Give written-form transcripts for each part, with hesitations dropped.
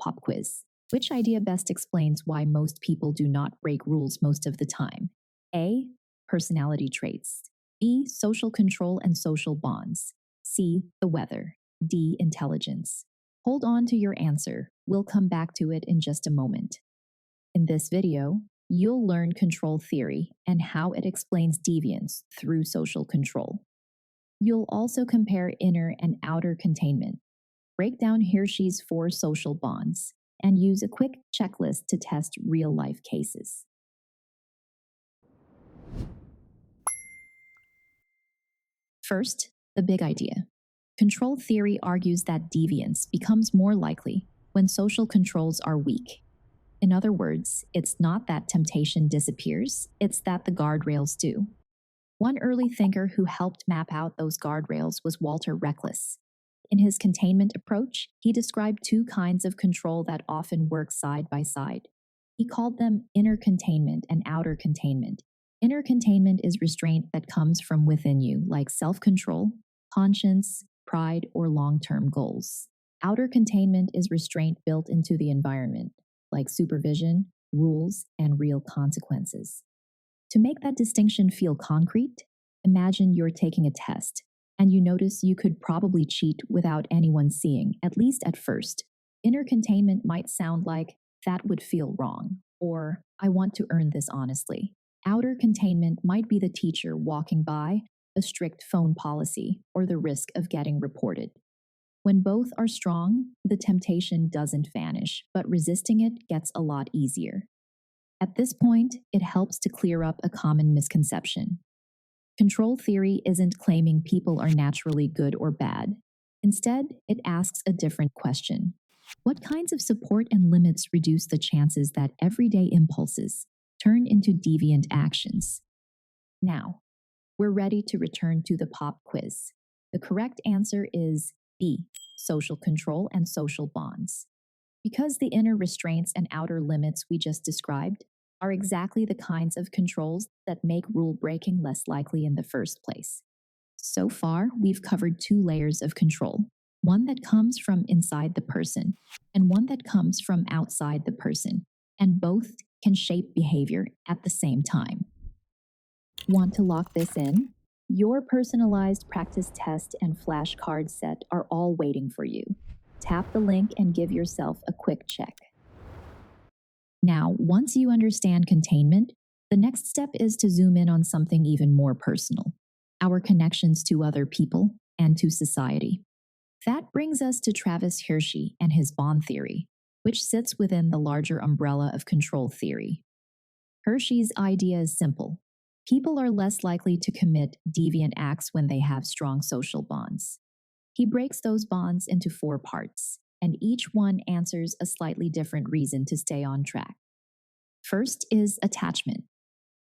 pop quiz. Which idea best explains why most people do not break rules most of the time? A. Personality traits. B. Social control and social bonds. C. The weather. D. Intelligence. Hold on to your answer. We'll come back to it in just a moment. In this video, you'll learn control theory and how it explains deviance through social control. You'll also compare inner and outer containment, break down Hirschi's 4 social bonds, and use a quick checklist to test real-life cases. First, the big idea. Control theory argues that deviance becomes more likely when social controls are weak. In other words, it's not that temptation disappears, it's that the guardrails do. One early thinker who helped map out those guardrails was Walter Reckless. In his containment approach, he described 2 kinds of control that often work side by side. He called them inner containment and outer containment. Inner containment is restraint that comes from within you, like self-control, conscience, pride, or long-term goals. Outer containment is restraint built into the environment, like supervision, rules, and real consequences. To make that distinction feel concrete, imagine you're taking a test, and you notice you could probably cheat without anyone seeing, at least at first. Inner containment might sound like, that would feel wrong, or I want to earn this honestly. Outer containment might be the teacher walking by, a strict phone policy, or the risk of getting reported. When both are strong, the temptation doesn't vanish, but resisting it gets a lot easier. At this point, it helps to clear up a common misconception. Control theory isn't claiming people are naturally good or bad. Instead, it asks a different question. What kinds of support and limits reduce the chances that everyday impulses turn into deviant actions? Now, we're ready to return to the pop quiz. The correct answer is B, social control and social bonds. Because the inner restraints and outer limits we just described are exactly the kinds of controls that make rule breaking less likely in the first place. So far, we've covered 2 layers of control, one that comes from inside the person and one that comes from outside the person, and both can shape behavior at the same time. Want to lock this in? Your personalized practice test and flashcard set are all waiting for you. Tap the link and give yourself a quick check. Now, once you understand containment, the next step is to zoom in on something even more personal, our connections to other people and to society. That brings us to Travis Hirschi and his bond theory, which sits within the larger umbrella of control theory. Hirschi's idea is simple. People are less likely to commit deviant acts when they have strong social bonds. He breaks those bonds into 4 parts, and each one answers a slightly different reason to stay on track. First is attachment,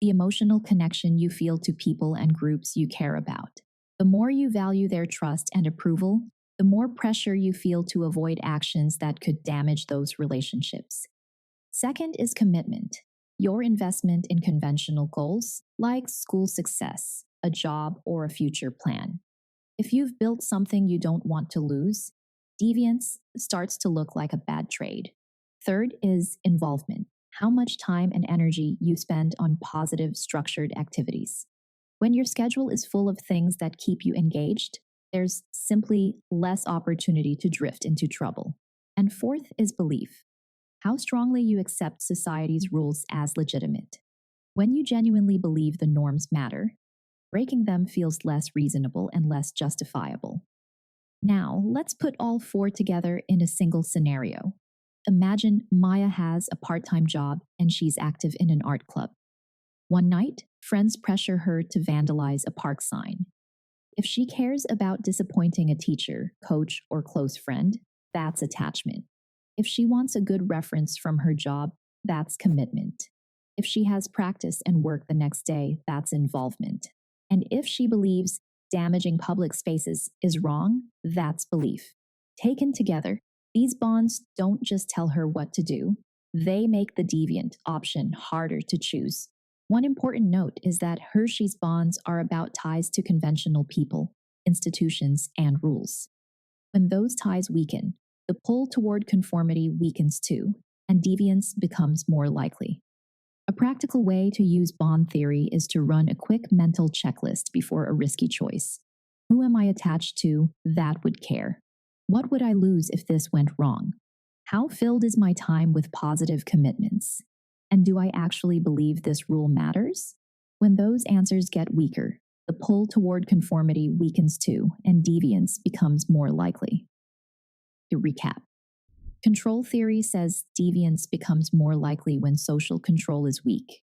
the emotional connection you feel to people and groups you care about. The more you value their trust and approval, the more pressure you feel to avoid actions that could damage those relationships. Second is commitment, your investment in conventional goals like school success, a job, or a future plan. If you've built something you don't want to lose, deviance starts to look like a bad trade. Third is involvement, how much time and energy you spend on positive, structured activities. When your schedule is full of things that keep you engaged, there's simply less opportunity to drift into trouble. And fourth is belief, how strongly you accept society's rules as legitimate. When you genuinely believe the norms matter, breaking them feels less reasonable and less justifiable. Now, let's put all 4 together in a single scenario. Imagine Maya has a part-time job and she's active in an art club. One night, friends pressure her to vandalize a park sign. If she cares about disappointing a teacher, coach, or close friend, that's attachment. If she wants a good reference from her job, that's commitment. If she has practice and work the next day, that's involvement. And if she believes damaging public spaces is wrong, that's belief. Taken together, these bonds don't just tell her what to do, they make the deviant option harder to choose. One important note is that Hirschi's bonds are about ties to conventional people, institutions, and rules. When those ties weaken, the pull toward conformity weakens too, and deviance becomes more likely. A practical way to use bond theory is to run a quick mental checklist before a risky choice. Who am I attached to that would care? What would I lose if this went wrong? How filled is my time with positive commitments? And do I actually believe this rule matters? When those answers get weaker, the pull toward conformity weakens too, and deviance becomes more likely. To recap, control theory says deviance becomes more likely when social control is weak.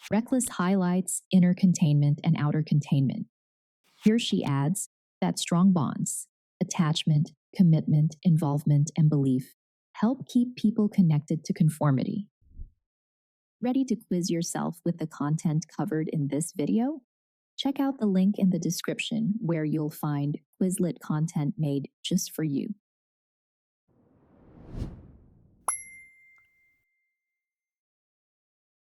Reckless highlights inner containment and outer containment. Hirschi adds that strong bonds, attachment, commitment, involvement, and belief help keep people connected to conformity. Ready to quiz yourself with the content covered in this video? Check out the link in the description where you'll find Quizlet content made just for you.